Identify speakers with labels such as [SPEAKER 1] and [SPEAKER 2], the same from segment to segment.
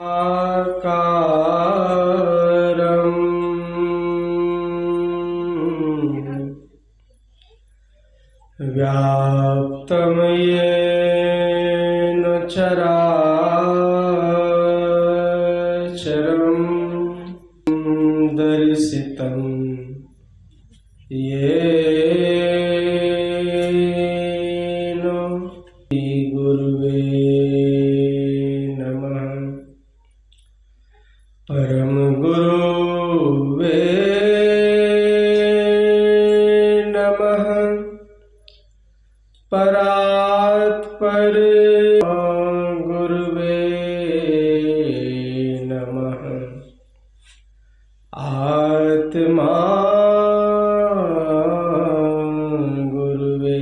[SPEAKER 1] आकारं व्याप्तं येन चराचरं दर्शितं येन गुरुवे नमः। परम गुरुवे नमः। परात्पर गुरुवे नमः। आत्मा गुरुवे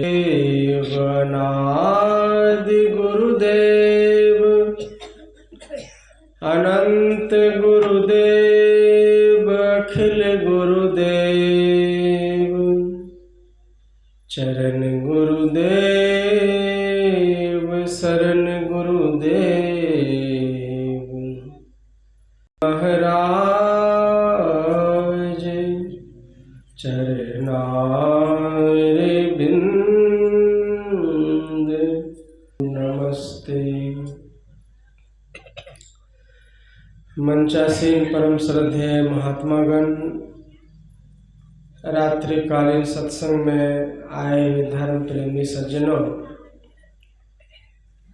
[SPEAKER 1] अनादि गुरुदेव अनंत गुरुदेव अखिल गुरुदेव चरण गुरुदेव शरण गुरुदेव महाराज चरणारविंद नमस्ते। मंचासीन परम श्रद्धेय महात्मागण, रात्रिकालीन सत्संग में आए हुए धर्म प्रेमी सज्जनों,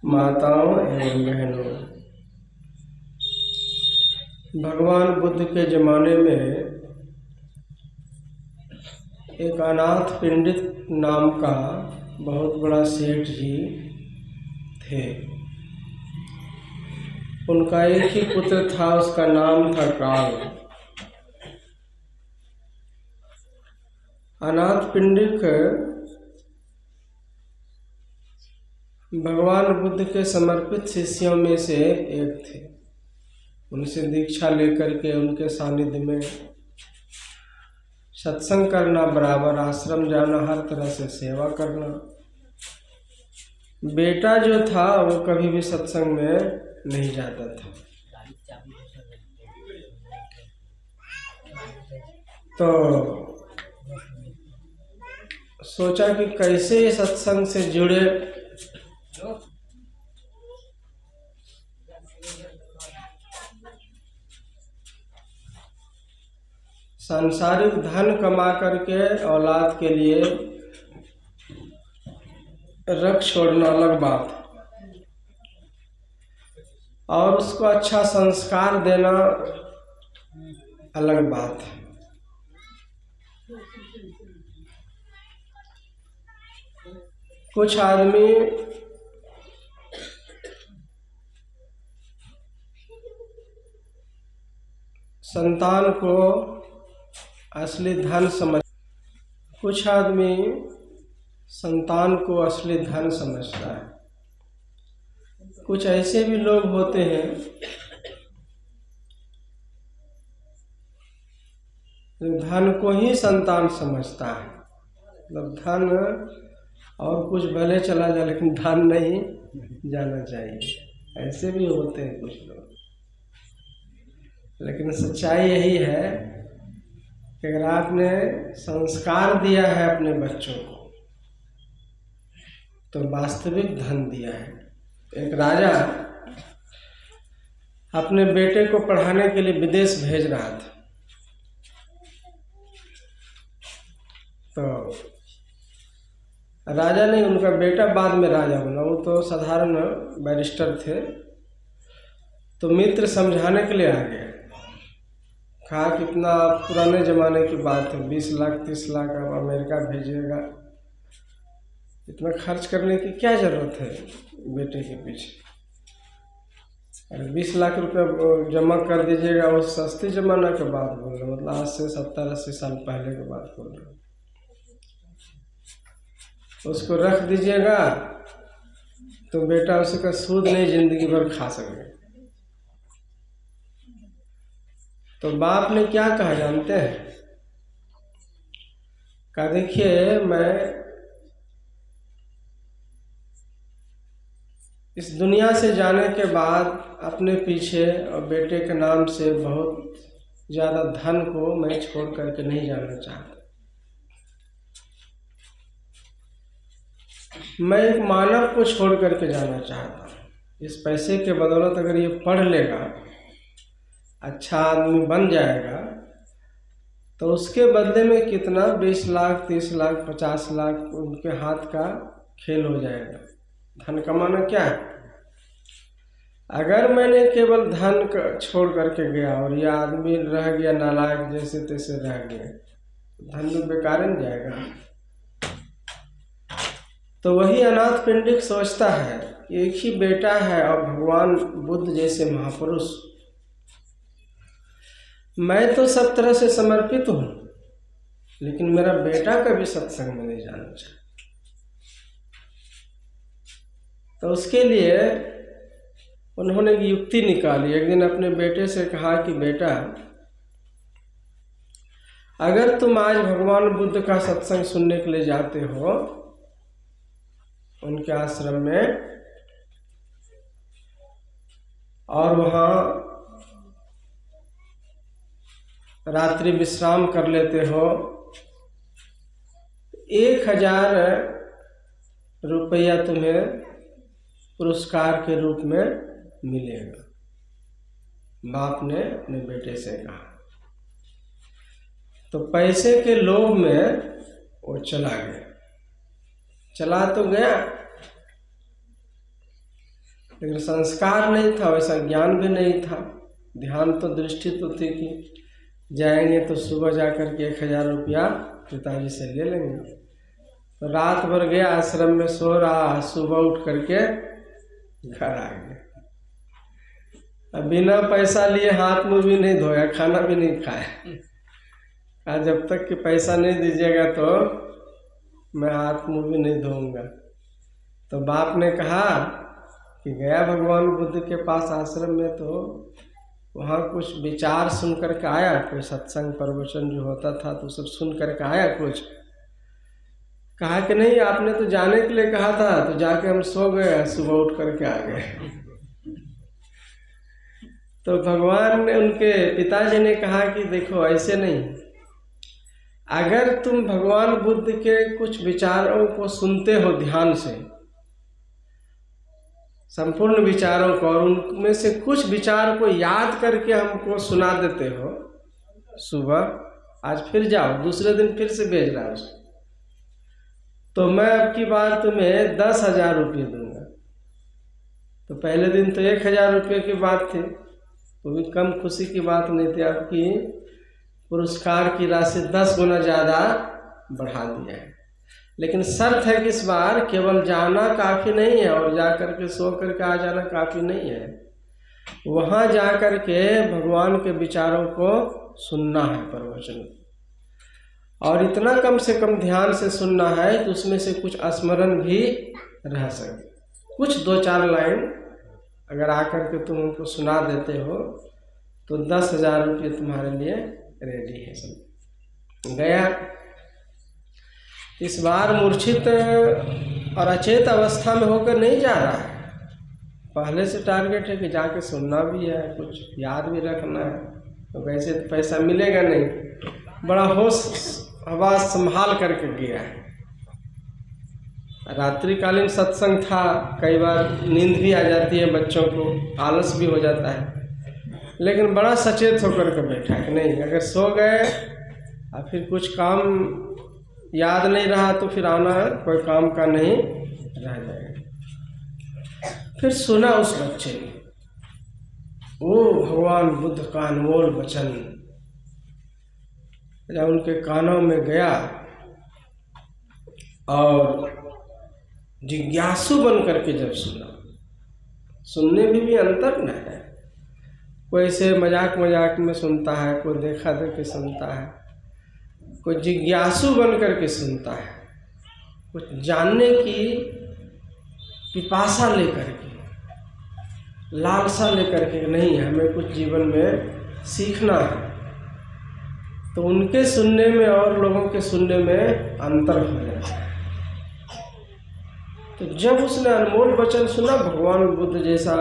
[SPEAKER 1] माताओं एवं बहनों, भगवान बुद्ध के जमाने में एक अनाथ पंडित नाम का बहुत बड़ा सेठ जी थे। उनका एक ही पुत्र था, उसका नाम था काल। अनाथ पिंडिक भगवान बुद्ध के समर्पित शिष्यों में से एक थे। उनसे दीक्षा लेकर के उनके सानिध्य में सत्संग करना, बराबर आश्रम जाना, हर तरह से सेवा करना। बेटा जो था वो कभी भी सत्संग में नहीं जाता था। तो सोचा कि कैसे ये सत्संग से जुड़े। सांसारिक धन कमा करके औलाद के लिए रख छोड़ना अलग बात, और उसको अच्छा संस्कार देना अलग बात है। कुछ आदमी संतान को असली धन समझ, कुछ आदमी संतान को असली धन समझता है। कुछ ऐसे भी लोग होते हैं जो धन को ही संतान समझता है। मतलब धन और कुछ भले चला जाए लेकिन धन नहीं जाना चाहिए। ऐसे भी होते हैं कुछ लोग। लेकिन सच्चाई यही है कि अगर आपने संस्कार दिया है अपने बच्चों को तो वास्तविक धन दिया है। एक राजा अपने बेटे को पढ़ाने के लिए विदेश भेज रहा था। तो राजा ने, उनका बेटा बाद में राजा बना, वो तो साधारण बैरिस्टर थे। तो मित्र समझाने के लिए आ गए। कहा कितना पुराने ज़माने की बात है, 20 लाख 30 लाख अब अमेरिका भेजिएगा, इतना खर्च करने की क्या ज़रूरत है बेटे के पीछे। अरे 20 लाख रुपये जमा कर दीजिएगा। वो सस्ती ज़माना की बात बोल रहे, मतलब आज से 70-80 साल पहले की बात बोल रहे। उसको रख दीजिएगा तो बेटा उसका सूद नहीं जिंदगी भर खा सके। तो बाप ने क्या कहा जानते हैं? कहा देखिए मैं इस दुनिया से जाने के बाद अपने पीछे और बेटे के नाम से बहुत ज़्यादा धन को मैं छोड़ करके नहीं जाना चाहता। मैं एक मानव को छोड़ करके जाना चाहता हूँ। इस पैसे के बदौलत अगर ये पढ़ लेगा, अच्छा आदमी बन जाएगा, तो उसके बदले में कितना 20 लाख, 30 लाख, 50 लाख उनके हाथ का खेल हो जाएगा। धन कमाना क्या है? अगर मैंने केवल धन छोड़ करके गया और यह आदमी रह गया नालायक, जैसे तैसे रह गया, धन तो बेकार नहीं जाएगा। तो वही अनाथ पिंडिक सोचता है, एक ही बेटा है और भगवान बुद्ध जैसे महापुरुष, मैं तो सब तरह से समर्पित हूँ, लेकिन मेरा बेटा कभी सत्संग में नहीं जाना चाहता। तो उसके लिए उन्होंने एक युक्ति निकाली। एक दिन अपने बेटे से कहा कि बेटा, अगर तुम आज भगवान बुद्ध का सत्संग सुनने के लिए जाते हो उनके आश्रम में, और वहाँ रात्रि विश्राम कर लेते हो, 1000 रुपया तुम्हें पुरस्कार के रूप में मिलेगा। बाप ने अपने बेटे से कहा। तो पैसे के लोभ में वो चला गया। चला तो गया, लेकिन संस्कार नहीं था, वैसा ज्ञान भी नहीं था। ध्यान तो दृष्टि तो थी कि जाएंगे तो सुबह जाकर के 1000 रुपया पिताजी से ले लेंगे। तो रात भर गया, आश्रम में सो रहा, सुबह उठ करके घर आ गया। अब बिना पैसा लिए हाथ मुंह भी नहीं धोया, खाना भी नहीं खाया। आज जब तक कि पैसा नहीं दीजिएगा तो मैं हाथ मुंह भी नहीं धोऊंगा। तो बाप ने कहा कि गया भगवान बुद्ध के पास आश्रम में, तो वहाँ कुछ विचार सुन करके आया, कोई सत्संग प्रवचन जो होता था तो सब सुन करके आया। कुछ कहा कि नहीं, आपने तो जाने के लिए कहा था, तो जाके हम सो गए, सुबह उठ करके आ गए। तो भगवान ने, उनके पिताजी ने कहा कि देखो ऐसे नहीं, अगर तुम भगवान बुद्ध के कुछ विचारों को सुनते हो ध्यान से, संपूर्ण विचारों को, और उनमें से कुछ विचार को याद करके हमको सुना देते हो सुबह, आज फिर जाओ, दूसरे दिन फिर से भेज रहा हूँ, तो मैं अब की बार तुम्हें 10,000 रुपये दूंगा। तो पहले दिन तो 1000 रुपये की बात थी, तो भी कम खुशी की बात नहीं थी। आपकी पुरस्कार की राशि 10 गुना ज़्यादा बढ़ा दिया है। लेकिन शर्त है कि इस बार केवल जाना काफ़ी नहीं है और जा कर के सो करके आ जाना काफ़ी नहीं है, वहाँ जा कर के भगवान के विचारों को सुनना है, प्रवचन, और इतना कम से कम ध्यान से सुनना है कि उसमें से कुछ स्मरण भी रह सके। कुछ 2-4 लाइन अगर आकर के तुम उनको सुना देते हो तो 10,000 रुपये तुम्हारे लिए रेडी है। सब गया। इस बार मूर्छित और अचेत अवस्था में होकर नहीं जा रहा है। पहले से टारगेट है कि जाके सुनना भी है, कुछ याद भी रखना है, तो वैसे तो पैसा मिलेगा नहीं। बड़ा होश हवास संभाल करके गया है। रात्रिकालीन सत्संग था, कई बार नींद भी आ जाती है, बच्चों को आलस भी हो जाता है, लेकिन बड़ा सचेत होकर के बैठा है कि नहीं, अगर सो गए और फिर कुछ काम याद नहीं रहा तो फिर आना कोई काम का नहीं रह जाएगा। फिर सुना उस बच्चे ने, वो भगवान बुद्ध का अनमोल वचन जब उनके कानों में गया और जिज्ञासु बन करके जब सुना, सुनने में भी अंतर न है। कोई ऐसे मजाक मजाक में सुनता है, कोई देखा देखी सुनता है, कोई जिज्ञासु बन करके सुनता है, कुछ जानने की पिपासा लेकर के, लालसा लेकर के, नहीं हमें कुछ जीवन में सीखना है। तो उनके सुनने में और लोगों के सुनने में अंतर हो जाता है। तो जब उसने अनमोल वचन सुना भगवान बुद्ध जैसा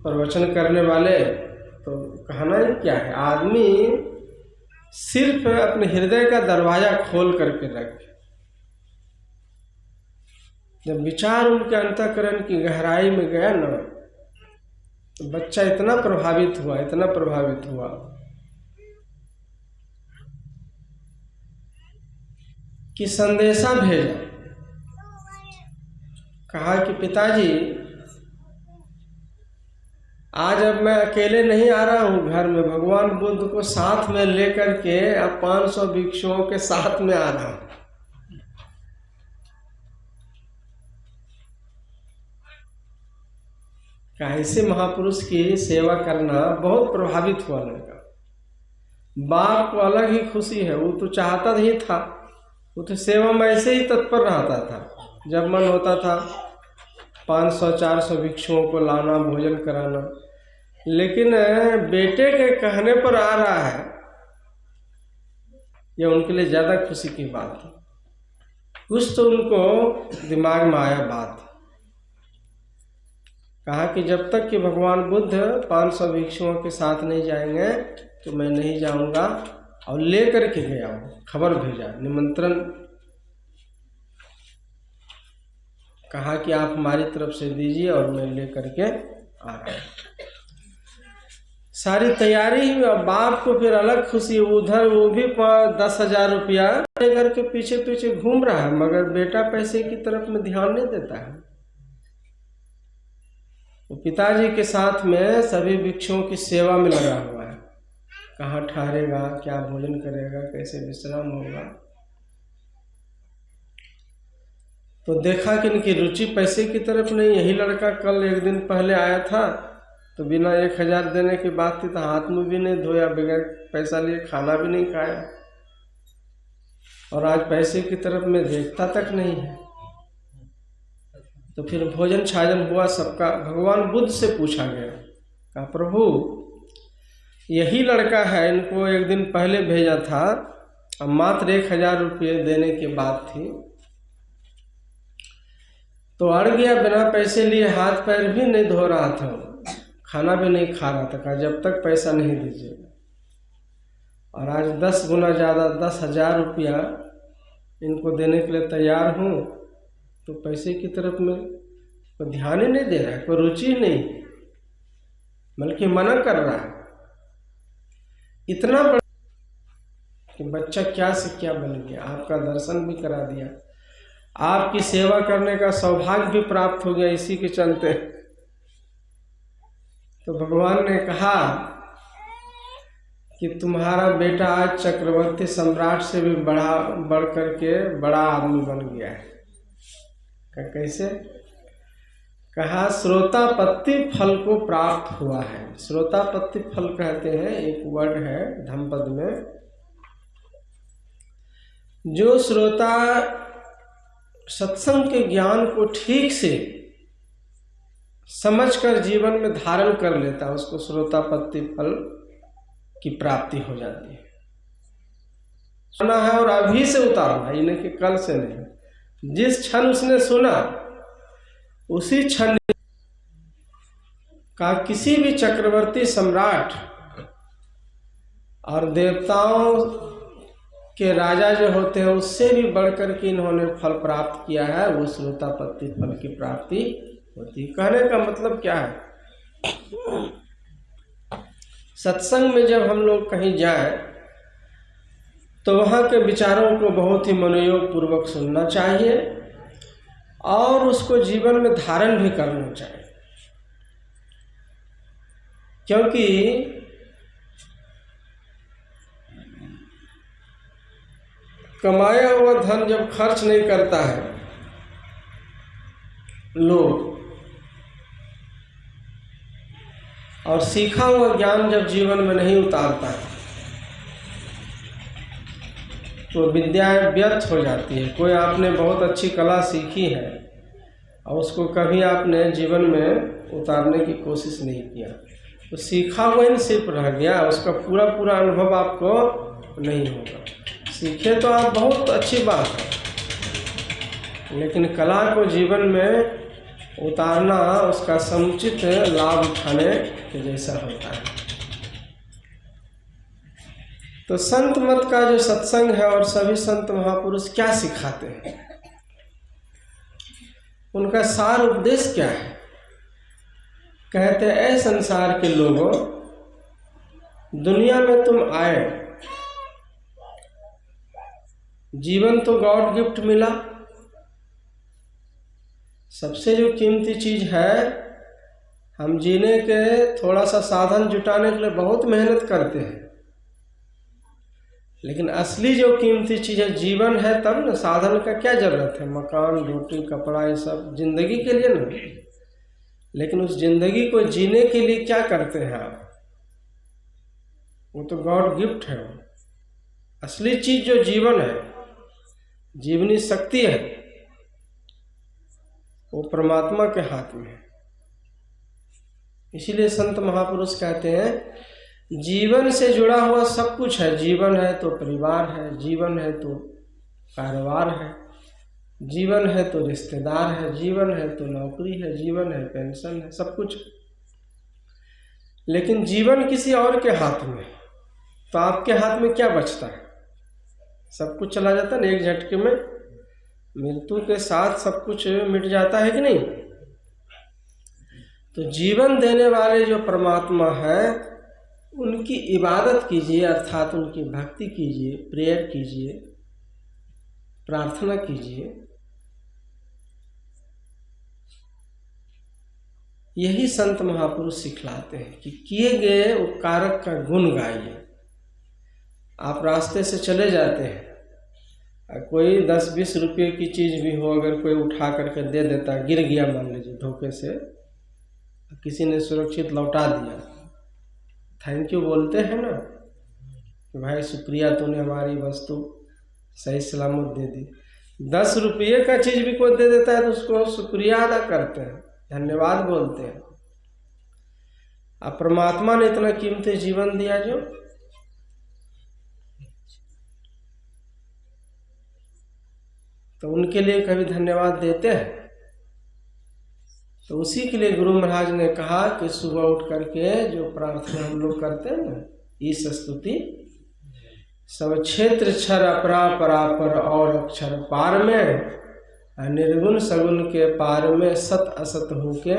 [SPEAKER 1] प्रवचन करने वाले, तो कहना ही क्या है, आदमी सिर्फ अपने हृदय का दरवाजा खोल करके रखे। जब विचार उनके अंतःकरण की गहराई में गया ना, तो बच्चा इतना प्रभावित हुआ, इतना प्रभावित हुआ कि संदेशा भेजा। कहा कि पिताजी, आज अब मैं अकेले नहीं आ रहा हूँ घर में, भगवान बुद्ध को साथ में लेकर के अब 500 भिक्षुओं के साथ में आ रहा हूँ। ऐसे महापुरुष की सेवा करना बहुत प्रभावित हुआ लड़का। बाप को अलग ही खुशी है, वो तो चाहता ही था, वो तो सेवा में ऐसे ही तत्पर रहता था। जब मन होता था 500-400 भिक्षुओं को लाना, भोजन कराना। लेकिन बेटे के कहने पर आ रहा है, यह उनके लिए ज़्यादा खुशी की बात है। कुछ तो उनको दिमाग में आया बात। कहा कि जब तक कि भगवान बुद्ध 500 भिक्षुओं के साथ नहीं जाएंगे तो मैं नहीं जाऊंगा, और लेकर के गया हूँ, खबर भेजा, निमंत्रण। कहा कि आप हमारी तरफ से दीजिए और मैं लेकर के आ रहा हूँ। सारी तैयारी हुई। और बाप को फिर अलग खुशी, उधर वो भी 10,000 रुपया लेकर के पीछे पीछे घूम रहा है, मगर बेटा पैसे की तरफ में ध्यान नहीं देता है। वो पिताजी के साथ में सभी भिक्षुओं की सेवा में लगा हुआ है। कहाँ ठहरेगा, क्या भोजन करेगा, कैसे विश्राम होगा। तो देखा कि इनकी रुचि पैसे की तरफ नहीं। यही लड़का कल एक दिन पहले आया था, तो बिना 1,000 देने की बात थी तो हाथ में भी नहीं धोया, बगैर पैसा लिए खाना भी नहीं खाया, और आज पैसे की तरफ में देखता तक नहीं है। तो फिर भोजन छाजन हुआ सबका। भगवान बुद्ध से पूछा गया, कहा प्रभु यही लड़का है, इनको एक दिन पहले भेजा था, अब मात्र 1,000 रुपये देने की बात थी, तो अड़ गया, बिना पैसे लिए हाथ पैर भी नहीं धो रहा था, खाना भी नहीं खा रहा था। कहा जब तक पैसा नहीं दीजिएगा। और आज 10 गुना ज़्यादा 10,000 रुपया इनको देने के लिए तैयार हूँ, तो पैसे की तरफ में कोई ध्यान ही नहीं दे रहा है, कोई रुचि नहीं, बल्कि मना कर रहा है। इतना बड़ा कि बच्चा क्या से क्या बन गया, आपका दर्शन भी करा दिया, आपकी सेवा करने का सौभाग्य भी प्राप्त हो गया इसी के चलते। तो भगवान ने कहा कि तुम्हारा बेटा आज चक्रवर्ती सम्राट से भी बढ़ करके बड़ा आदमी बन गया है। कैसे? कहा श्रोतापत्ति फल को प्राप्त हुआ है। श्रोतापत्ति फल कहते हैं, एक वर्ड है धम्मपद में, जो श्रोता सत्संग के ज्ञान को ठीक से समझकर जीवन में धारण कर लेता है, उसको श्रोतापत्ति फल की प्राप्ति हो जाती है। सुना है और अभी से उतारना है, इन्हें कि कल से नहीं। जिस क्षण उसने सुना उसी क्षण का किसी भी चक्रवर्ती सम्राट और देवताओं के राजा जो होते हैं उससे भी बढ़कर के इन्होंने फल प्राप्त किया है, वो श्रोतापत्ति फल की प्राप्ति होती है। कहने का मतलब क्या है, सत्संग में जब हम लोग कहीं जाएं तो वहाँ के विचारों को बहुत ही मनोयोग पूर्वक सुनना चाहिए और उसको जीवन में धारण भी करना चाहिए। क्योंकि कमाया हुआ धन जब खर्च नहीं करता है लोग, और सीखा हुआ ज्ञान जब जीवन में नहीं उतारता है तो विद्याएं व्यर्थ हो जाती है। कोई आपने बहुत अच्छी कला सीखी है और उसको कभी आपने जीवन में उतारने की कोशिश नहीं किया, तो सीखा हुआ ही सिर्फ रह गया, उसका पूरा पूरा अनुभव आपको नहीं होगा। सीखे तो आप बहुत अच्छी बात है, लेकिन कला को जीवन में उतारना उसका समुचित लाभ उठाने के जैसा होता है। तो संत मत का जो सत्संग है और सभी संत महापुरुष क्या सिखाते हैं, उनका सार उपदेश क्या है? कहते हैं, ऐ संसार के लोगों, दुनिया में तुम आए, जीवन तो गॉड गिफ्ट मिला। सबसे जो कीमती चीज है, हम जीने के थोड़ा सा साधन जुटाने के लिए बहुत मेहनत करते हैं, लेकिन असली जो कीमती चीज है जीवन है, तब ना साधन का क्या जरूरत है? मकान, रोटी, कपड़ा, ये सब जिंदगी के लिए ना। लेकिन उस जिंदगी को जीने के लिए क्या करते हैं आप? वो तो गॉड गिफ्ट है। असली चीज जो जीवन है, जीवनी शक्ति है, वो परमात्मा के हाथ में है। इसीलिए संत महापुरुष कहते हैं, जीवन से जुड़ा हुआ सब कुछ है। जीवन है तो परिवार है, जीवन है तो कारोबार है, जीवन है तो रिश्तेदार है, जीवन है तो नौकरी है, जीवन है पेंशन है, सब कुछ। लेकिन जीवन किसी और के हाथ में, तो आपके हाथ में क्या बचता है? सब कुछ चला जाता है ना एक झटके में। मृत्यु के साथ सब कुछ मिट जाता है कि नहीं? तो जीवन देने वाले जो परमात्मा है, उनकी इबादत कीजिए, अर्थात उनकी भक्ति कीजिए, प्रेयर कीजिए, प्रार्थना कीजिए। यही संत महापुरुष सिखलाते हैं कि किए गए उपकारक का गुण गाइए। आप रास्ते से चले जाते हैं, कोई 10-20 रुपये की चीज़ भी हो, अगर कोई उठा करके दे देता, गिर गया मान लीजिए धोखे से, किसी ने सुरक्षित लौटा दिया, थैंक यू बोलते हैं ना कि भाई शुक्रिया, तूने हमारी वस्तु सही सलामत दे दी। 10 रुपये का चीज़ भी कोई दे देता है तो उसको शुक्रिया अदा करते हैं, धन्यवाद बोलते हैं। अब परमात्मा ने इतना कीमती जीवन दिया जो, तो उनके लिए कभी धन्यवाद देते हैं? तो उसी के लिए गुरु महाराज ने कहा कि सुबह उठ करके जो प्रार्थना हम लोग करते हैं ना, ईश स्तुति, सब क्षेत्र क्षर अपरा परापर और अक्षर पार में, निर्गुण सगुण के पार में, सत असत हो के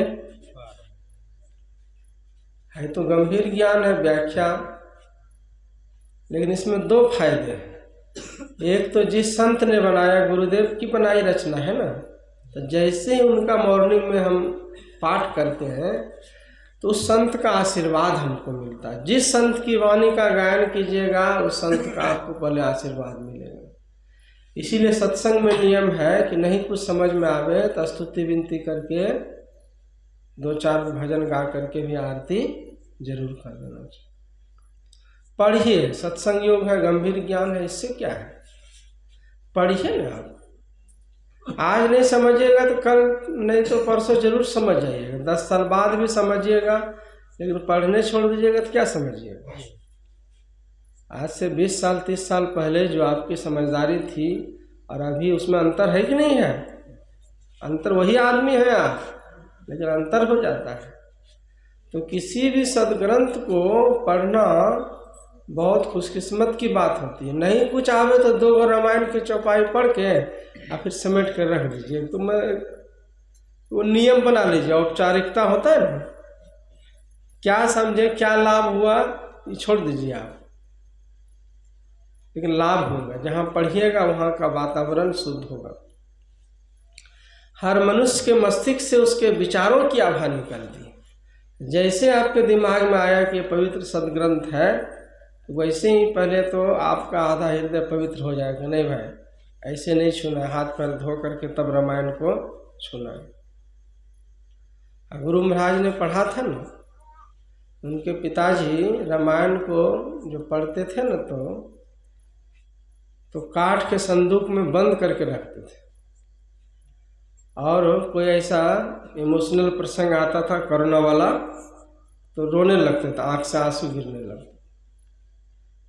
[SPEAKER 1] है। तो गंभीर ज्ञान है, व्याख्या, लेकिन इसमें 2 फायदे हैं। एक तो जिस संत ने बनाया, गुरुदेव की बनाई रचना है ना, तो जैसे ही उनका मॉर्निंग में हम पाठ करते हैं तो उस संत का आशीर्वाद हमको मिलता है। जिस संत की वाणी का गायन कीजिएगा, उस संत का आपको पहले आशीर्वाद मिलेगा। इसीलिए सत्संग में नियम है कि नहीं कुछ समझ में आवे तो स्तुति विनती करके 2-4 भजन गा करके भी आरती जरूर कर देना चाहिए। पढ़िए, सत्संग योग है, गंभीर ज्ञान है, इससे क्या है? पढ़िए ना। आप आज नहीं समझिएगा तो कल नहीं तो परसों जरूर समझ जाइएगा, 10 साल बाद भी समझिएगा, लेकिन पढ़ने छोड़ दीजिएगा तो क्या समझिएगा? आज से 20 साल 30 साल पहले जो आपकी समझदारी थी और अभी उसमें अंतर है कि नहीं है? अंतर, वही आदमी है आप, लेकिन अंतर हो जाता है। तो किसी भी सदग्रंथ को पढ़ना बहुत खुशकिस्मत की बात होती है। नहीं कुछ आवे तो 2 रामायण की चौपाई पढ़ के और फिर समेट कर रख दीजिए। तो मैं वो नियम बना लीजिए, औपचारिकता होता है ना, क्या समझे, क्या लाभ हुआ, ये छोड़ दीजिए आप, लेकिन लाभ होगा। जहाँ पढ़िएगा वहाँ का वातावरण शुद्ध होगा। हर मनुष्य के मस्तिष्क से उसके विचारों की आभा निकलती है। जैसे आपके दिमाग में आया कि पवित्र सदग्रंथ है, वैसे ही पहले तो आपका आधा हृदय पवित्र हो जाएगा। नहीं भाई, ऐसे नहीं छूना, हाथ पैर धो करके तब रामायण को छूना। गुरु महाराज ने पढ़ा था ना, उनके पिताजी रामायण को जो पढ़ते थे ना, तो काठ के संदूक में बंद करके रखते थे, और कोई ऐसा इमोशनल प्रसंग आता था करुणा वाला तो रोने लगते थे, आँख से आंसू गिरने लगते।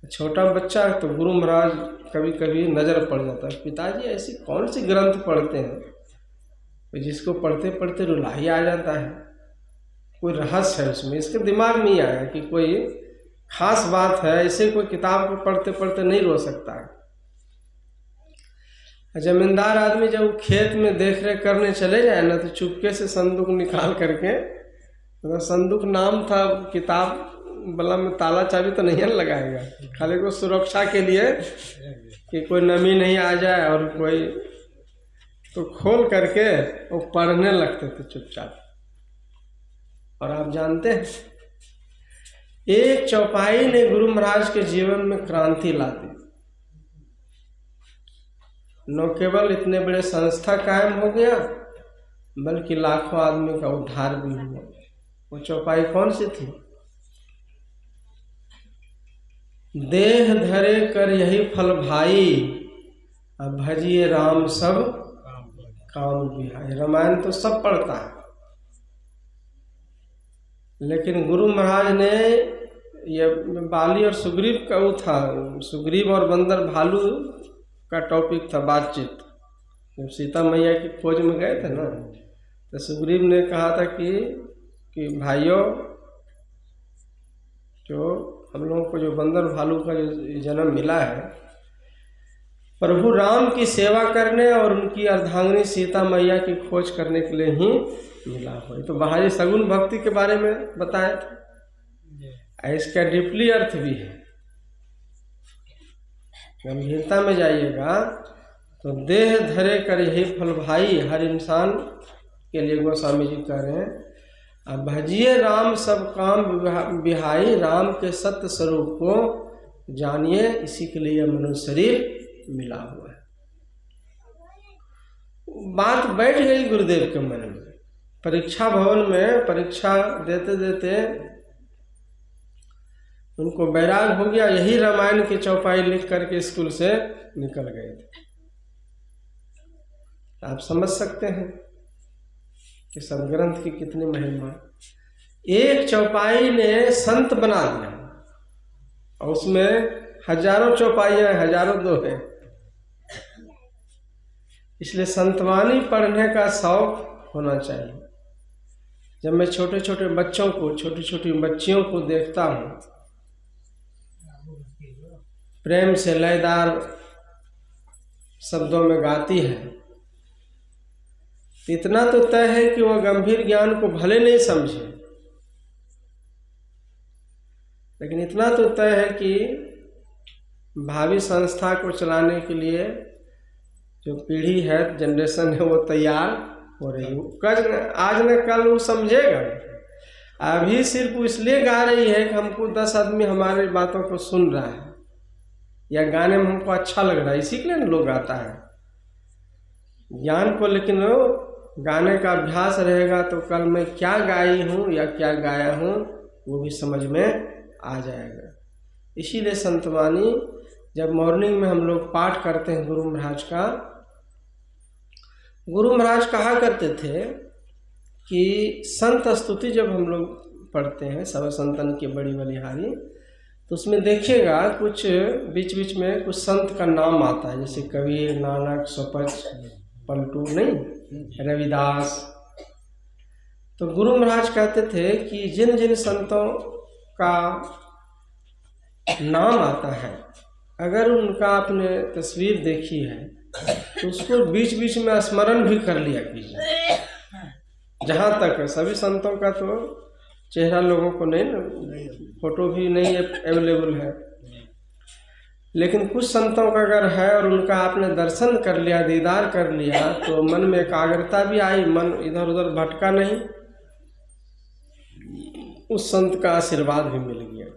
[SPEAKER 1] छोटा बच्चा तो गुरु महाराज कभी कभी नज़र पड़ जाता है, पिताजी ऐसी कौन सी ग्रंथ पढ़ते हैं, तो जिसको पढ़ते पढ़ते रुलाई आ जाता है, कोई रहस्य है उसमें। इसके दिमाग में ही आया कि कोई खास बात है, ऐसे कोई किताब को पढ़ते पढ़ते नहीं रो सकता है। जमींदार आदमी जब खेत में देख रेख करने चले जाए ना, तो चुपके से संदूक निकाल करके, मतलब संदूक नाम था, किताब बल्ला में ताला चाबी तो नहीं लगाएगा, खाली को सुरक्षा के लिए कि कोई नमी नहीं आ जाए, और कोई तो खोल करके वो पढ़ने लगते थे चुपचाप। और आप जानते हैं, एक चौपाई ने गुरु महाराज के जीवन में क्रांति ला दी। न केवल इतने बड़े संस्था कायम हो गया, बल्कि लाखों आदमी का उद्धार भी हुआ। वो चौपाई कौन सी थी? देह धरे कर यही फल भाई, अब भजिए राम सब काम बिहाई। रामायण तो सब पढ़ता है, लेकिन गुरु महाराज ने, ये बाली और सुग्रीव का वो था, सुग्रीव और बंदर भालू का टॉपिक था बातचीत। जब सीता मैया की खोज में गए थे ना, तो सुग्रीव ने कहा था कि भाइयों, जो हम लोगों को जो बंदर भालू का जो जन्म मिला है, प्रभु राम की सेवा करने और उनकी अर्धांगिनी सीता मैया की खोज करने के लिए ही मिला हो। तो बाहरी सगुन भक्ति के बारे में बताया था। इसका डीपली अर्थ भी है, गंभीरता में जाइएगा तो देह धरे कर यही फल भाई, हर इंसान के लिए गोस्वामी जी कह रहे हैं, अब भजिए राम सब काम बिहाई, राम के सत्य स्वरूप को जानिए, इसी के लिए मनुष्य शरीर मिला हुआ है। बात बैठ गई गुरुदेव के मन में। परीक्षा भवन में परीक्षा देते देते उनको बैराग हो गया, यही रामायण की चौपाई लिख करके स्कूल से निकल गए थे। आप समझ सकते हैं कि सदग्रंथ की कितनी महिमा। एक चौपाई ने संत बना दिया, और उसमें हजारों चौपाइयां, हजारों दोहे। इसलिए संतवानी पढ़ने का शौक होना चाहिए। जब मैं छोटे छोटे बच्चों को, छोटी छोटी बच्चियों को देखता हूँ, प्रेम से लयदार शब्दों में गाती है, इतना तो तय है कि वह गंभीर ज्ञान को भले नहीं समझे, लेकिन इतना तो तय है कि भावी संस्था को चलाने के लिए जो पीढ़ी है, जनरेशन है, वो तैयार हो रही है। आज न कल वो समझेगा। अभी सिर्फ इसलिए गा रही है कि हमको 10 आदमी हमारी बातों को सुन रहा है, या गाने में हमको अच्छा लग रहा है, इसी के लिए लोग गाता है ज्ञान को। लेकिन गाने का अभ्यास रहेगा तो कल मैं क्या गाई हूँ या क्या गाया हूँ वो भी समझ में आ जाएगा। इसीलिए संतवानी जब मॉर्निंग में हम लोग पाठ करते हैं गुरु महाराज का, गुरु महाराज कहा करते थे कि संत स्तुति जब हम लोग पढ़ते हैं, सब संतन की बड़ी बलिहारी, तो उसमें देखिएगा कुछ बीच बीच में कुछ संत का नाम आता है, जैसे कबीर, नानक, स्वपच, पलटू, नहीं, रविदास। तो गुरु महाराज कहते थे कि जिन जिन संतों का नाम आता है, अगर उनका आपने तस्वीर देखी है तो उसको बीच बीच में स्मरण भी कर लिया कीजिए। जहाँ तक सभी संतों का तो चेहरा लोगों को नहीं, फोटो भी नहीं अवेलेबल है, लेकिन कुछ संतों का अगर है और उनका आपने दर्शन कर लिया, दीदार कर लिया, तो मन में एकाग्रता भी आई, मन इधर उधर भटका नहीं, उस संत का आशीर्वाद भी मिल गया।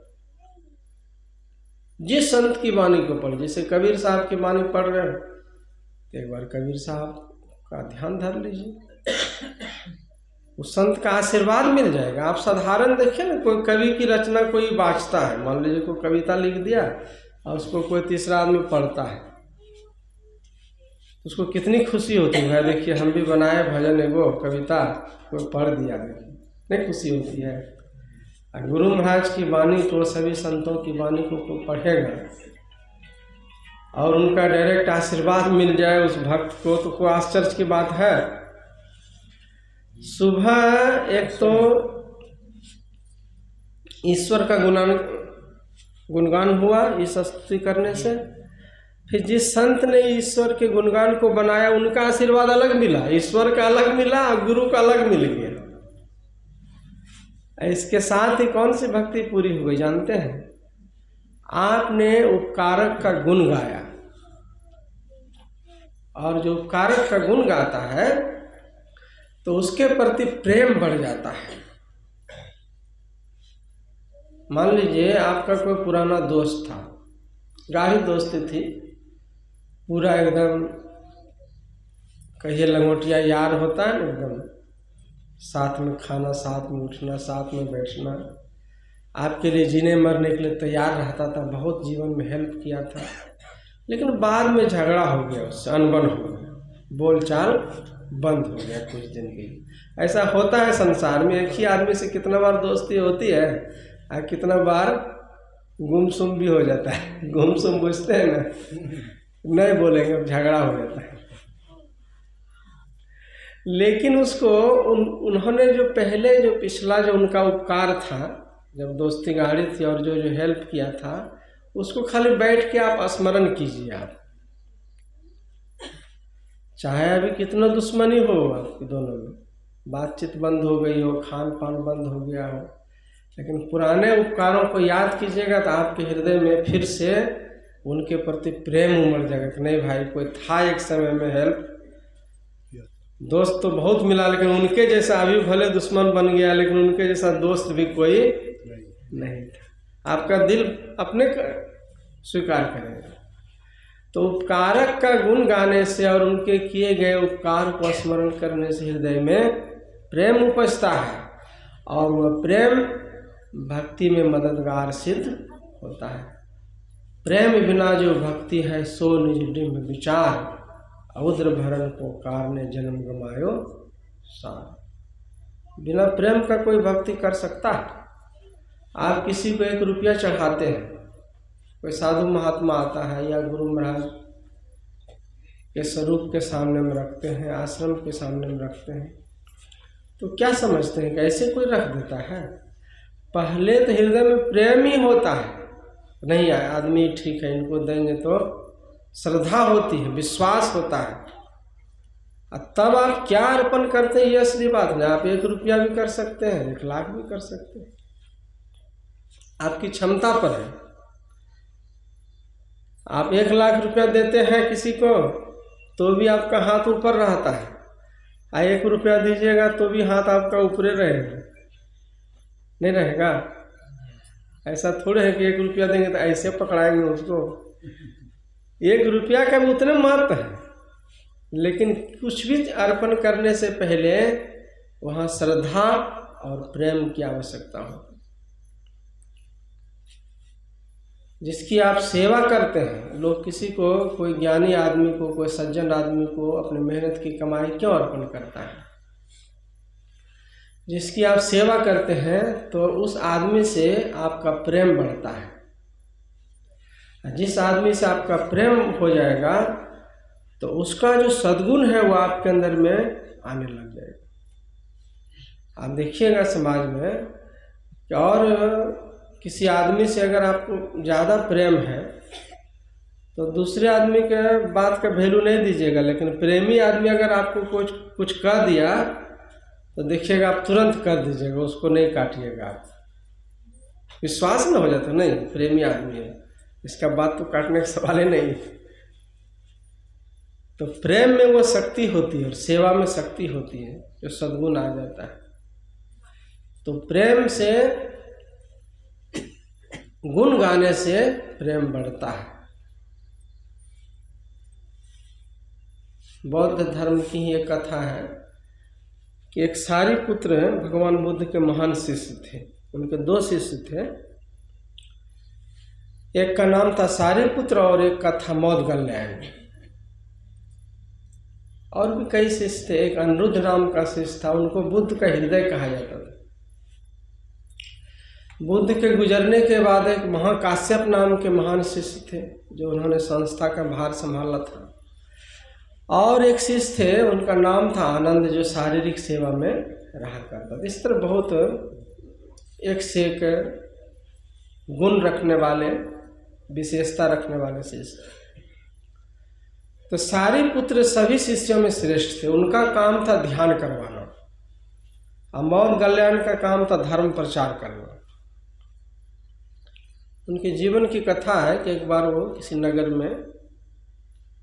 [SPEAKER 1] जिस संत की वाणी को पढ़, जैसे कबीर साहब की वाणी पढ़ रहे हैं, तो एक बार कबीर साहब का ध्यान धर लीजिए, उस संत का आशीर्वाद मिल जाएगा। आप साधारण देखिए ना, कोई कवि की रचना कोई वाचता है, मान लीजिए कोई कविता लिख दिया और उसको कोई तीसरा आदमी पढ़ता है, उसको कितनी खुशी होती है। देखिए हम भी बनाए भजन एगो कविता, कोई पढ़ दिया, नहीं खुशी होती है। गुरु महाराज की वाणी को, सभी संतों की वाणी को पढ़ेगा और उनका डायरेक्ट आशीर्वाद मिल जाए उस भक्त को, तो कोई आश्चर्य की बात है। सुबह एक तो ईश्वर का गुणगान हुआ इस स्तुति करने से, फिर जिस संत ने ईश्वर के गुणगान को बनाया उनका आशीर्वाद अलग मिला, ईश्वर का अलग मिला और गुरु का अलग मिल गया। इसके साथ ही कौन सी भक्ति पूरी हुई जानते हैं? आपने उपकारक का गुण गाया, और जो उपकारक का गुण गाता है तो उसके प्रति प्रेम बढ़ जाता है। मान लीजिए आपका कोई पुराना दोस्त था, गाढ़ी दोस्ती थी, पूरा एकदम कहिए लंगोटिया यार होता है ना, एकदम साथ में खाना, साथ में उठना, साथ में बैठना, आपके लिए जीने मरने के लिए तैयार रहता था, बहुत जीवन में हेल्प किया था। लेकिन बाद में झगड़ा हो गया, उससे अनबन हो गया, बोलचाल बंद हो गया कुछ दिन के लिए। ऐसा होता है संसार में, एक ही आदमी से कितना बार दोस्ती होती है और कितना बार गुमसुम भी हो जाता है। गुमसुम बुझते हैं ना, नहीं बोलेंगे, झगड़ा हो जाता है। लेकिन उसको उन्होंने जो पहले जो पिछला जो उनका उपकार था, जब दोस्ती गाढ़ी थी और जो हेल्प किया था, उसको खाली बैठ के आप स्मरण कीजिए। आप चाहे अभी कितना दुश्मनी हो आपकी दोनों में, बातचीत बंद हो गई हो, खान पान बंद हो गया हो, लेकिन पुराने उपकारों को याद कीजिएगा तो आपके हृदय में फिर से उनके प्रति प्रेम उमड़ जाएगा कि नहीं भाई, कोई था एक समय में हेल्प, दोस्त तो बहुत मिला, लेकिन उनके जैसा अभी भले दुश्मन बन गया, लेकिन उनके जैसा दोस्त भी कोई नहीं था। आपका दिल अपने स्वीकार करेगा। तो उपकारक का गुण गाने से और उनके किए गए उपकार को स्मरण करने से हृदय में प्रेम उपजता है, और वह प्रेम भक्ति में मददगार सिद्ध होता है। प्रेम बिना जो भक्ति है सो निज डिम्ब विचार, औद्र भरण को कारने जन्म गमायो सार। बिना प्रेम का कोई भक्ति कर सकता है? आप किसी को 1 रुपया चढ़ाते हैं, कोई साधु महात्मा आता है या गुरु महाराज के स्वरूप के सामने में रखते हैं, आश्रम के सामने में रखते हैं, तो क्या समझते हैं कैसे कोई रख देता है? पहले तो हृदय में प्रेम ही होता है, नहीं आदमी ठीक है, इनको देंगे तो श्रद्धा होती है, विश्वास होता है, और तब आप क्या अर्पण करते हैं ये असली बात नहीं। आप 1 रुपया भी कर सकते हैं, 1 लाख भी कर सकते हैं, आपकी क्षमता पर है। आप 1 लाख रुपया देते हैं किसी को तो भी आपका हाथ ऊपर रहता है, और 1 रुपया दीजिएगा तो भी हाथ आपका ऊपरे रहेगा, नहीं रहेगा? ऐसा थोड़े है कि 1 रुपया देंगे तो ऐसे पकड़ाएंगे उसको। 1 रुपया का भी उतने महत्व है, लेकिन कुछ भी अर्पण करने से पहले वहाँ श्रद्धा और प्रेम की आवश्यकता होती है। जिसकी आप सेवा करते हैं, लोग किसी को, कोई ज्ञानी आदमी को, कोई सज्जन आदमी को अपने मेहनत की कमाई क्यों अर्पण करता है? जिसकी आप सेवा करते हैं तो उस आदमी से आपका प्रेम बढ़ता है। जिस आदमी से आपका प्रेम हो जाएगा तो उसका जो सद्गुण है वो आपके अंदर में आने लग जाएगा। आप देखिएगा समाज में कि और किसी आदमी से अगर आपको ज़्यादा प्रेम है तो दूसरे आदमी के बात का वैल्यू नहीं दीजिएगा, लेकिन प्रेमी आदमी अगर आपको कुछ कह दिया तो देखिएगा आप तुरंत कर दीजिएगा, उसको नहीं काटिएगा। आप विश्वास न हो जाता, नहीं प्रेमी आदमी है, इसका बात तो काटने का सवाल ही नहीं। तो प्रेम में वो शक्ति होती है और सेवा में शक्ति होती है, जो सद्गुण आ जाता है। तो प्रेम से, गुण गाने से प्रेम बढ़ता है। बौद्ध धर्म की ही एक कथा है कि एक सारिपुत्र भगवान बुद्ध के महान शिष्य थे। उनके 2 शिष्य थे, एक का नाम था सारिपुत्र और एक का था मौदगल्यायन। और भी कई शिष्य थे, एक अनिरुद्ध नाम का शिष्य था, उनको बुद्ध का हृदय कहा जाता था। बुद्ध के गुजरने के बाद एक महाकाश्यप नाम के महान शिष्य थे, जो उन्होंने संस्था का भार संभाला था। और एक शिष्य थे, उनका नाम था आनंद, जो शारीरिक सेवा में रहा करता था। इस तरह बहुत एक से एक गुण रखने वाले, विशेषता रखने वाले शिष्य। तो सारिपुत्र सभी शिष्यों में श्रेष्ठ थे। उनका काम था ध्यान करवाना, और मौन कल्याण का काम था धर्म प्रचार करना। उनके जीवन की कथा है कि एक बार वो किसी नगर में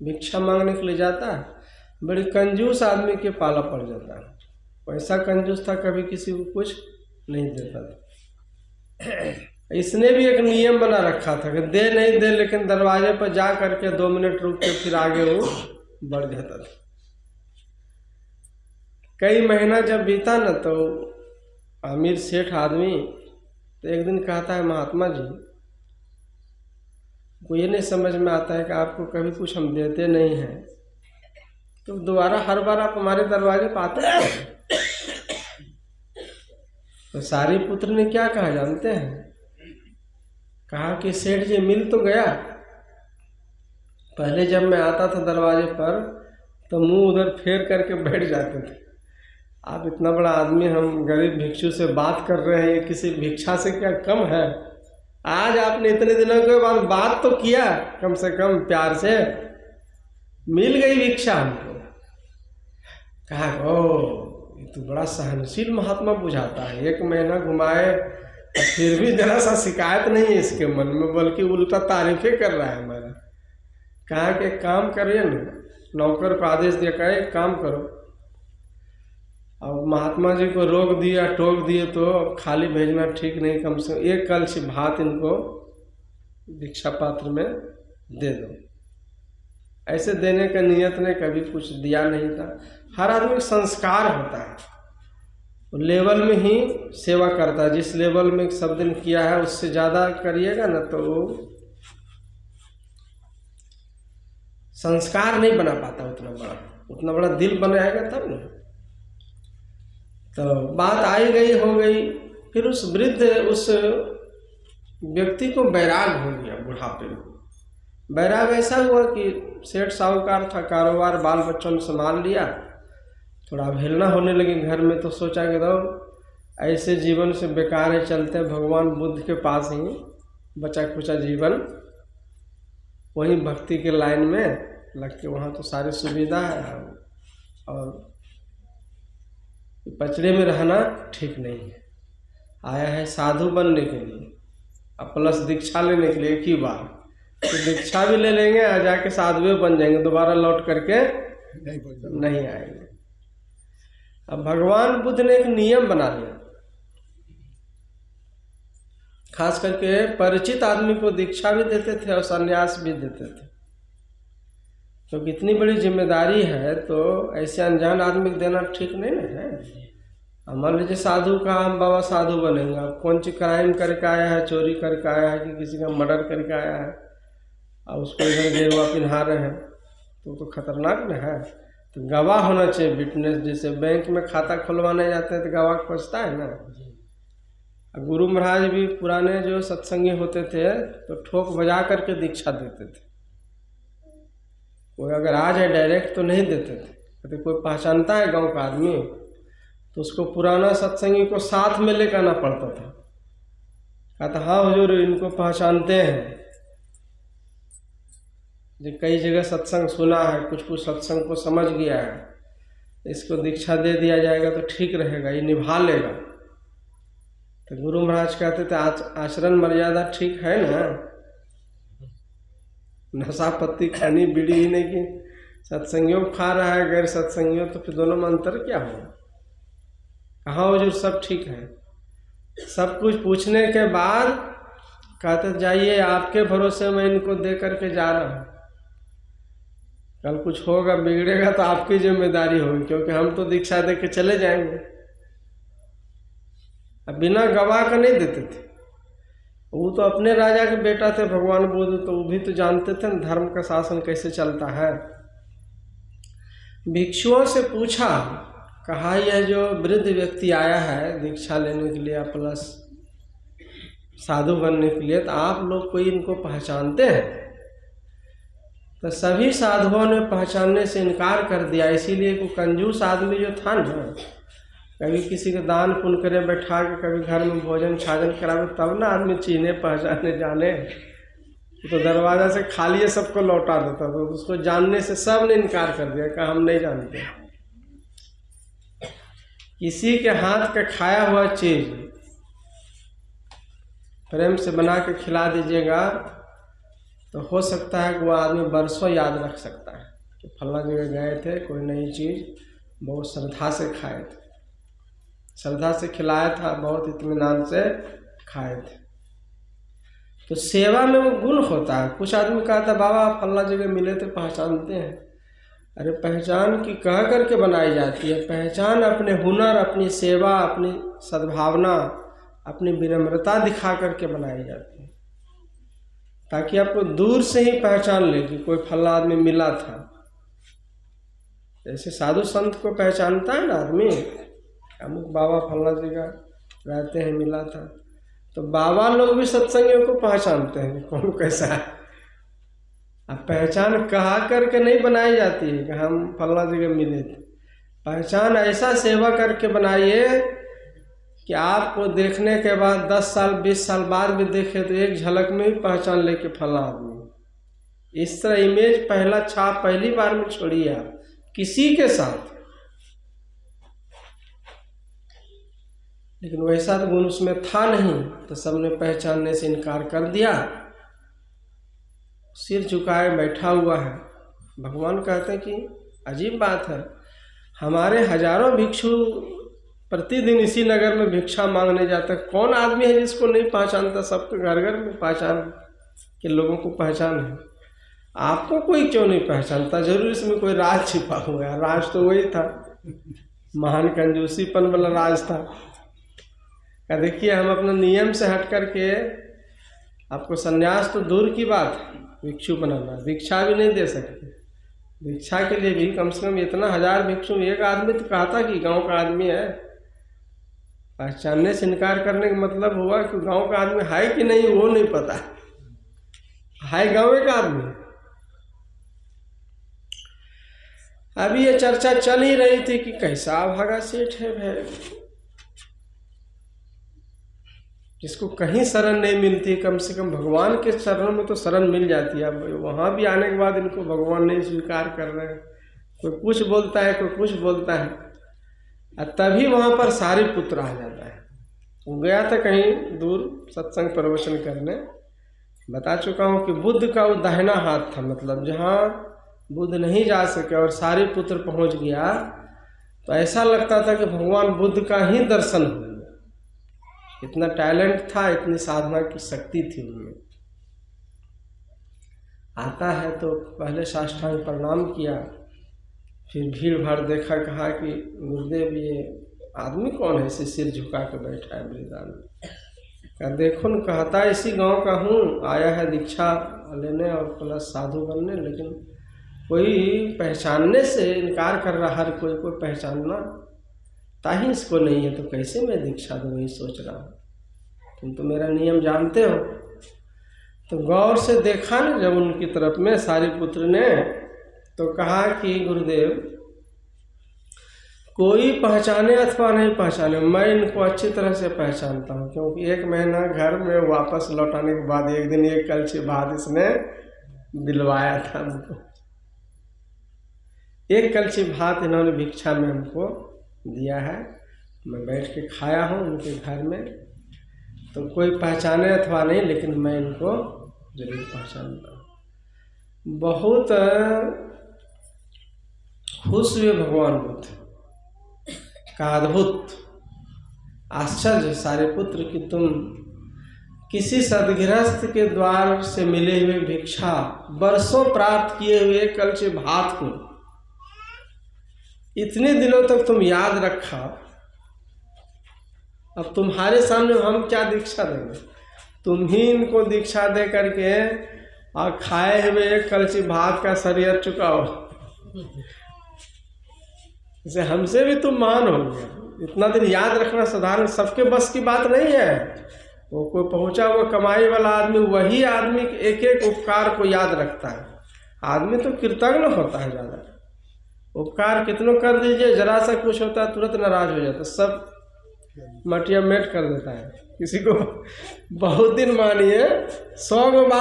[SPEAKER 1] भिक्षा मांगने के लिए जाता है। बड़ी कंजूस आदमी के पाला पड़ जाता है। पैसा कंजूस था, कभी किसी को कुछ नहीं देता था। इसने भी एक नियम बना रखा था कि दे नहीं दे, लेकिन दरवाजे पर जा करके 2 मिनट रुक के फिर आगे वो बढ़ जाता था। कई महीना जब बीता न, तो अमीर सेठ आदमी तो एक दिन कहता है, महात्मा जी को ये नहीं समझ में आता है कि आपको कभी कुछ हम देते नहीं हैं, तो दोबारा हर बार आप हमारे दरवाजे पर आते हैं। तो सारिपुत्र ने क्या कहा जानते हैं? कहा कि सेठ जी मिल तो गया, पहले जब मैं आता था दरवाजे पर तो मुंह उधर फेर करके बैठ जाते थे। आप इतना बड़ा आदमी, हम गरीब भिक्षु से बात कर रहे हैं, किसी भिक्षा से क्या कम है? आज आपने इतने दिनों के बाद बात तो किया, कम से कम प्यार से मिल गई भिक्षा हमको। कहा ओ ये तो बड़ा सहनशील महात्मा बुझाता है, 1 महीना घुमाए फिर भी जरा सा शिकायत नहीं है इसके मन में, बल्कि उल्टा तारीफे कर रहा है हमारा। कहा कि काम करिए ना, नौकर को आदेश दिया, कहा एक काम करो। अब महात्मा जी को रोक दिया, टोक दिए, तो खाली भेजना ठीक नहीं, कम से कम 1 कलश भात इनको दीक्षा पात्र में दे दो। ऐसे देने का नियत ने कभी कुछ दिया नहीं था। हर आदमी संस्कार होता है, लेवल में ही सेवा करता है। जिस लेवल में सब दिन किया है उससे ज़्यादा करिएगा ना, तो वो संस्कार नहीं बना पाता उतना बड़ा दिल बनाएगा तब ना। तो बात आई गई हो गई, फिर उस वृद्ध उस व्यक्ति को वैराग हो गया बुढ़ापे में। वैराग ऐसा हुआ कि सेठ साहूकार था, कारोबार बाल बच्चों ने संभाल लिया, थोड़ा अवहेलना होने लगी घर में। तो सोचा कि दो ऐसे जीवन से बेकार है, चलते भगवान बुद्ध के पास ही बचा खुचा जीवन, वहीं भक्ति के लाइन में लग के, वहाँ तो सारी सुविधा है और पचड़े में रहना ठीक नहीं है। आया है साधु बनने के लिए और प्लस दीक्षा लेने के लिए एक ही बार, तो दीक्षा भी ले लेंगे और जाके साधु बन जाएंगे, दोबारा लौट करके नहीं आएंगे। अब भगवान बुद्ध ने एक नियम बना लिया, खास करके परिचित आदमी को दीक्षा भी देते थे और संन्यास भी देते थे। तो कितनी बड़ी जिम्मेदारी है, तो ऐसे अनजान आदमी को देना ठीक नहीं ना है। मान लीजिए साधु का, हम बाबा साधु बनेंगे, अब कौन सी क्राइम करके आया है, चोरी करके आया है कि किसी का मर्डर करके आया है और उसको इधर गेरुआ पिन्हा रहे हैं, तो खतरनाक न है। तो गवाह होना चाहिए, विटनेस। जैसे बैंक में खाता खुलवाने जाते हैं तो गवाह खोजता है ना। गुरु महाराज भी पुराने जो सत्संगी होते थे तो ठोक बजा करके दीक्षा देते थे। कोई अगर आ जाए डायरेक्ट तो नहीं देते थे, तो कोई पहचानता है गांव का आदमी तो उसको पुराना सत्संगी को साथ में लेकर आना पड़ता था। कहता हाँ हुजूर इनको पहचानते हैं, जो कई जगह सत्संग सुना है, कुछ सत्संग को समझ गया है, इसको दीक्षा दे दिया जाएगा तो ठीक रहेगा, ये निभा लेगा। तो गुरु महाराज कहते थे आचरण मर्यादा ठीक है ना, नशा पत्ती खानी बीड़ी ही नहीं की सत्संगियों खा रहा है गैर सत्संगियों, तो फिर दोनों में अंतर क्या होगा? कहाँ हुजूर सब ठीक है। सब कुछ पूछने के बाद कहते जाइए आपके भरोसे मैं इनको दे करके जा रहा हूँ, कल कुछ होगा बिगड़ेगा तो आपकी जिम्मेदारी होगी, क्योंकि हम तो दीक्षा दे के चले जाएंगे। अब बिना गवाह का नहीं देते थे। वो तो अपने राजा के बेटा थे भगवान बुद्ध, तो वो भी तो जानते थे धर्म का शासन कैसे चलता है। भिक्षुओं से पूछा, कहा यह जो वृद्ध व्यक्ति आया है दीक्षा लेने के लिए प्लस साधु बनने के लिए, तो आप लोग कोई इनको पहचानते हैं? तो सभी साधुओं ने पहचानने से इनकार कर दिया। इसीलिए कोई कंजूस आदमी जो था ना, कभी किसी को दान पुण्य करे बैठा के, कभी घर में भोजन छाजन करावे, तब ना आदमी चीने पहचाने जाने। तो दरवाजा से खाली सबको लौटा देता, तो उसको जानने से सब ने इनकार कर दिया, कहा हम नहीं जानते। किसी के हाथ का खाया हुआ चीज प्रेम से बना के खिला दीजिएगा तो हो सकता है कि वो आदमी बरसों याद रख सकता है कि फला जगह गए थे, कोई नई चीज बहुत श्रद्धा से खाए थे, श्रद्धा से खिलाया था, बहुत इत्मीनान से खाए थे। तो सेवा में वो गुण होता है। कुछ आदमी कहा था बाबा फला जगह मिले थे, पहचानते हैं। अरे पहचान की कह करके बनाई जाती है। पहचान अपने हुनर, अपनी सेवा, अपनी सद्भावना, अपनी विनम्रता दिखा करके बनाई जाती है, ताकि आपको दूर से ही पहचान ले कि कोई फला आदमी मिला था। जैसे साधु संत को पहचानता है ना आदमी, अमुक बाबा फला जगह रहते हैं, मिला था। तो बाबा लोग भी सत्संगियों को पहचानते हैं कौन कैसा है। अब पहचान कहा करके नहीं बनाई जाती है कि हम फला जगह मिले थे। पहचान ऐसा सेवा करके बनाइए कि आपको देखने के बाद 10 साल 20 साल बाद भी देखे तो एक झलक में ही पहचान ले के फला आदमी। इस तरह इमेज पहला छाप पहली बार में छोड़िए आप किसी के साथ। लेकिन वैसा तो गुण उसमें था नहीं, तो सबने पहचानने से इनकार कर दिया। सिर झुकाए बैठा हुआ है। भगवान कहते हैं कि अजीब बात है, हमारे हजारों भिक्षु प्रतिदिन इसी नगर में भिक्षा मांगने जाते हैं, कौन आदमी है जिसको नहीं पहचानता? सबके घर घर में पहचान के लोगों को पहचान है, आपको कोई क्यों नहीं पहचानता? जरूर इसमें कोई राज छिपा हुआ है। राज तो वही था, महान कंजूसीपन वाला राज था। देखिए हम अपने नियम से हट करके, आपको सन्यास तो दूर की बात है, भिक्षु बनाना, भिक्षा भी नहीं दे सकते। भिक्षा के लिए भी कम से कम इतना 1000 भिक्षु, एक आदमी तो कहता कि गांव का आदमी है। पहचानने से इनकार करने का मतलब हुआ कि गांव का आदमी है कि नहीं वो नहीं पता है गांव का आदमी। अभी ये चर्चा चल ही रही थी कि कैसा भागा सेठ है भाई, जिसको कहीं शरण नहीं मिलती, कम से कम भगवान के चरणों में तो शरण मिल जाती है। अब वहाँ भी आने के बाद इनको भगवान नहीं स्वीकार कर रहे हैं। कोई कुछ बोलता है, कोई कुछ बोलता है, और तभी वहाँ पर सारिपुत्र आ जाता है। वो गया था कहीं दूर सत्संग प्रवचन करने, बता चुका हूँ कि बुद्ध का वो दाहिना हाथ था, मतलब जहाँ बुद्ध नहीं जा सके और सारिपुत्र पहुँच गया तो ऐसा लगता था कि भगवान बुद्ध का ही दर्शन हो। इतना टैलेंट था, इतनी साधना की शक्ति थी उनमें। आता है तो पहले साष्टांग प्रणाम किया, फिर भीड़ भाड़ देखा, कहा कि गुरुदेव ये आदमी कौन है, इसे सिर झुका के बैठा है बलिदान में? क्या देखो न, कहता इसी गांव का हूँ, आया है दीक्षा लेने और प्लस साधु बनने, लेकिन कोई पहचानने से इनकार कर रहा। हर कोई को पहचानना ताही इसको नहीं है, तो कैसे मैं दीक्षा दूँ, वही सोच रहा हूँ। तुम तो मेरा नियम जानते हो। तो गौर से देखा ना जब उनकी तरफ में सारिपुत्र ने, तो कहा कि गुरुदेव कोई पहचाने अथवा नहीं पहचाने, मैं इनको अच्छी तरह से पहचानता हूँ, क्योंकि 1 महीना घर में वापस लौटाने के बाद एक दिन 1 कलछी भात इसने दिलवाया था हमको। 1 कलछी भात इन्होंने भिक्षा में हमको दिया है, मैं बैठ के खाया हूँ उनके घर में। तो कोई पहचाने अथवा नहीं, लेकिन मैं इनको जरूर पहचानता हूँ। बहुत खुश हुए भगवान बुद्ध का अद्भुत आश्चर्य सारिपुत्र कि तुम किसी सदगृहस्थ के द्वार से मिले हुए भिक्षा, वर्षों प्राप्त किए हुए कलछी भात को इतने दिनों तक तुम याद रखा। अब तुम्हारे सामने हम क्या दीक्षा देंगे? तुम ही इनको दीक्षा दे करके और खाए हुए 1 कलछी भात का शरीर चुकाओ, इसे हमसे भी तुम महान हो गए। इतना दिन याद रखना साधारण सबके बस की बात नहीं है। वो कोई पहुंचा हुआ कमाई वाला आदमी, वही आदमी एक एक उपकार को याद रखता है। आदमी तो कृतज्ञ होता है ज़्यादा। उपकार कितनों कर दीजिए, जरा सा कुछ होता है तुरंत नाराज हो जाता है, सब मटिया मेट कर देता है। किसी को बहुत दिन मानिए 100 बार